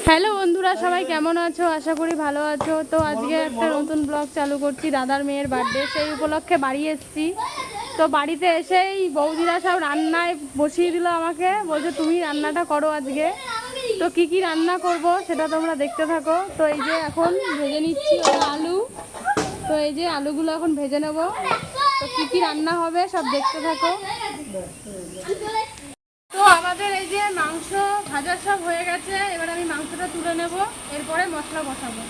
Hello বন্ধুরা, সবাই কেমন আছো? আশা করি ভালো আছো। তো আজকে একটা নতুন ব্লগ চালু করছি। দাদার মেয়ের বার্থডে, সেই উপলক্ষে বাড়ি এসেছি। তো বাড়িতে এসেই বৌদিরা সব রান্নায় বসিয়ে দিল আমাকে, বলছে তুমি রান্নাটা করো আজকে। তো কি কি রান্না করব সেটা তোমরা দেখতে থাকো। তো এই যে এখন ভেজে নিচ্ছি আলু। তো এই যে আলুগুলো এখন ভেজে নেব। তো কি কি রান্না হবে সব দেখতে থাকো। তো আমাদের এই যে মাংস ভাজা সব হয়ে গেছে। এবার আমি মাংসটা তুলে নেব, এরপরে মশলা বসাবো।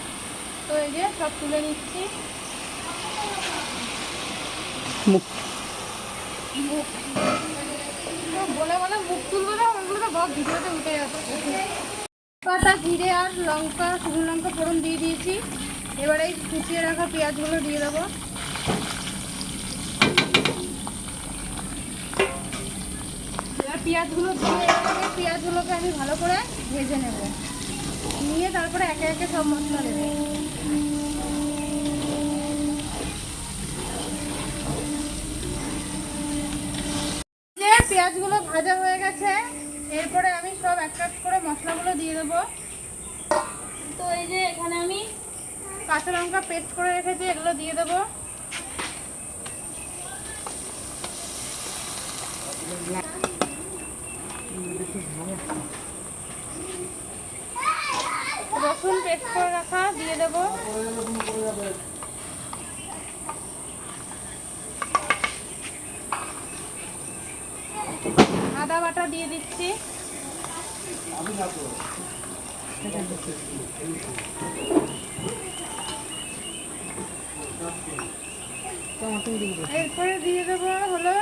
তো এই যে সব তুলে নিচ্ছি। বলে বলে মুখ তুলবো না, ওগুলো তো বক ভিডিওতে উঠে যাচ্ছে। পাতা জিরে আর লঙ্কা, শুকনো লঙ্কা ফোড়ন দিয়ে দিয়েছি। এবার এই কুচিয়ে রাখা পেঁয়াজগুলো দিয়ে দেবো। পেঁয়াজগুলো দিয়ে পেঁয়াজগুলোকে আমি ভালো করে ভেজে নেব, নিয়ে তারপরে একে একে সব মশলা দেবো। যে পেঁয়াজগুলো ভাজা হয়ে গেছে, এরপরে আমি সব এক এক করে মশলাগুলো দিয়ে দেবো। তো এই যে এখানে আমি কাঁচা লঙ্কা পেস্ট করে রেখেছি, এগুলো দিয়ে দেবো। রসুন পেস্ট করে রাখা দিয়ে দেবো। আদা বাটা দিয়ে দিচ্ছি। এরপরে দিয়ে দেবো হলো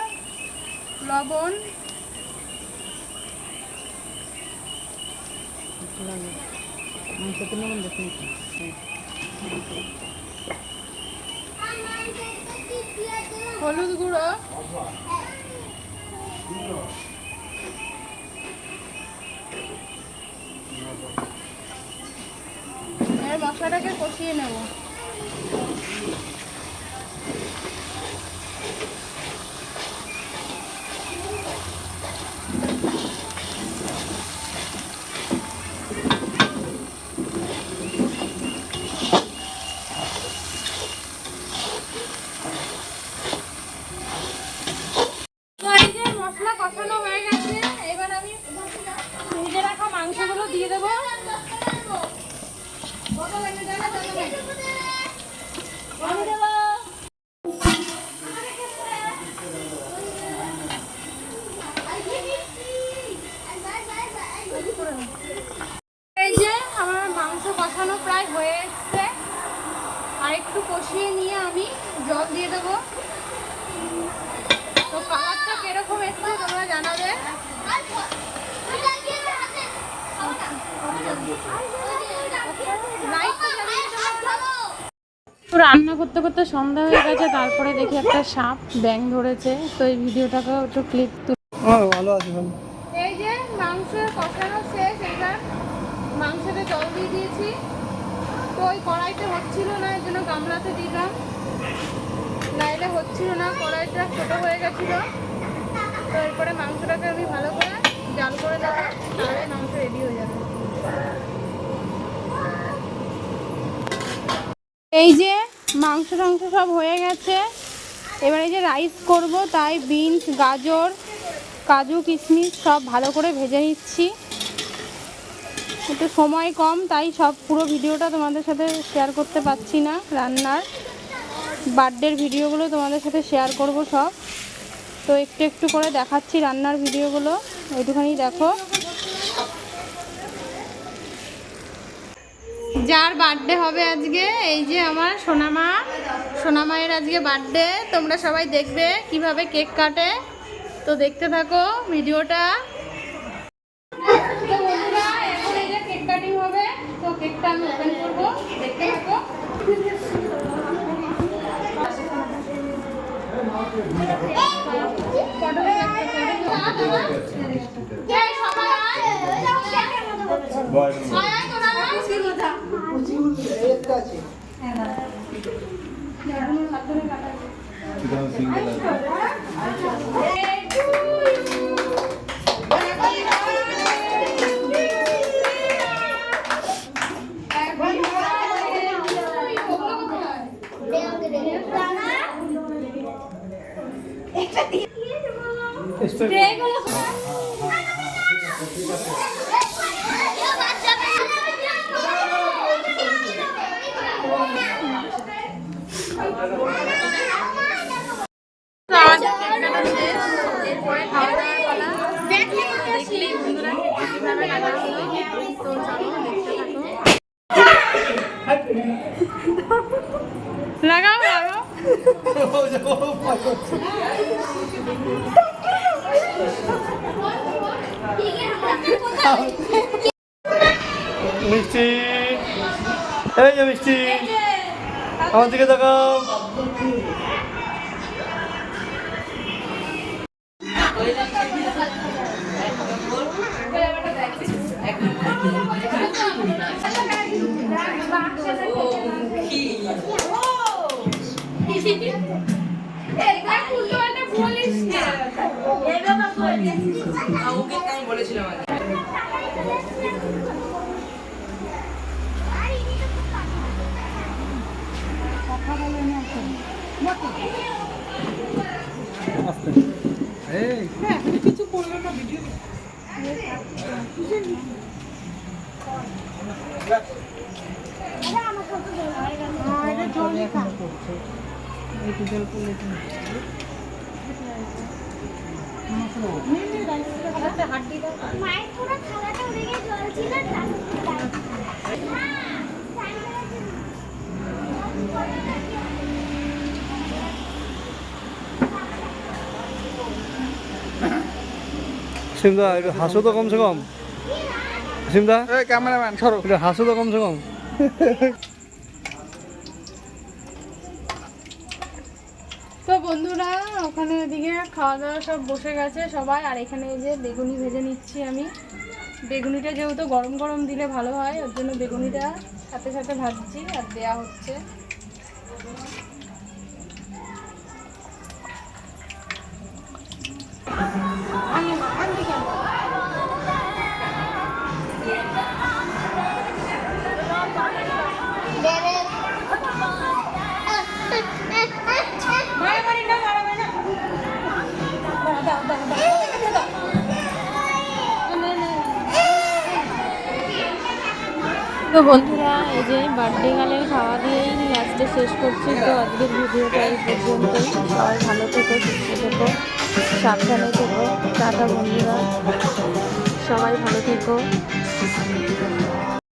লবণ, হলুদ গুঁড়ো, এর মশলাটাকে কষিয়ে নেব। মশলা কষানো হয়ে গেছে, এবার আমি ভেজে রাখা মাংসগুলো দিয়ে দেবো। এই যে আমার মাংস কষানো প্রায় হয়ে এসছে, আর একটু কষিয়ে নিয়ে আমি জল দিয়ে দেবো। তো কালারটা কিরকম এসছে তোমরা জানাবে। তো রান্না করতে করতে সন্ধ্যা হয়ে গেছে, তারপরে দেখি একটা সাপ ব্যাঙ ধরেছে। তো এই ভিডিওটাকে একটু ক্লিক ভালো আছে। এই যে মাংস কষানো শেষ, এবার মাংসতে জল দিয়ে দিয়েছি। তো ওই কড়াইতে হচ্ছিল না, এর জন্য গামলাতে দিলাম, নাইলে হচ্ছিল না, কড়াইটা ছোটো হয়ে গেছিলো। তো এরপরে মাংসটাকে আমি ভালো করে জাল করে দেবো, তাহলে মাংস রেডি হয়ে যাবে। এই যে মাংস টাংস সব হয়ে গেছে, এবার এই যে রাইস করব, তাই বিনস, গাজর, কাজু, কিশমিশ সব ভালো করে ভেজে নিচ্ছি। একটু সময় কম, তাই সব পুরো ভিডিওটা তোমাদের সাথে শেয়ার করতে পারছি না। রান্নার বার্থডের ভিডিওগুলো তোমাদের সাথে শেয়ার করব সব। তো একটু একটু করে দেখাচ্ছি রান্নার ভিডিওগুলো, একটুখানি দেখো। যার বার্থডে হবে আজকে, এই যে আমার সোনামা, সোনামায়ের আজকে বার্থডে। তোমরা সবাই দেখবে কিভাবে কেক কাটে, তো দেখতে থাকো ভিডিওটা। তো বন্ধুরা, এখন এই যে কেক কাটিং হবে, তো কেকটা আমি ওপেন করবো, দেখতে থাকো। এরপরে খাওয়া দাওয়ার পালা। দেখলেই বন্ধুরা কিভাবে রান্না হলো, তো চলো দেখতে থাকো। লাগাও লাগাও। মিষ্টি, এই যে মিষ্টি, আমার দিকে তাকাও। কিছু করলো না ভিডিও মায়ের পুরো থালাটা উড়ে গিয়ে জল ছিল সিমদা একটু হাসো তো কমসে কম। সিমদা ক্যামেরাম্যান সরো একটু হাসো তো কমসে কম। তো বন্ধুরা ওখানে ওদিকে খাওয়া দাওয়া সব বসে গেছে সবাই, আর এখানে এই যে বেগুনি ভেজে নিচ্ছি আমি। বেগুনিটা যেহেতু গরম গরম দিলে ভালো হয়, ওর জন্য বেগুনিটা সাথে সাথে ভাজছি আর দেয়া হচ্ছে। তো বন্ধুরা এই যে বার্থডে গালের খাওয়া দিয়েই লাস্টে শেষ করছি। তো আজকের ভিডিওটা এই পর্যন্তই। সবাই ভালো থেকো, সুস্থ থেকো, সাবধানে থেকো। টাটা বন্ধুরা, সবাই ভালো থেকো।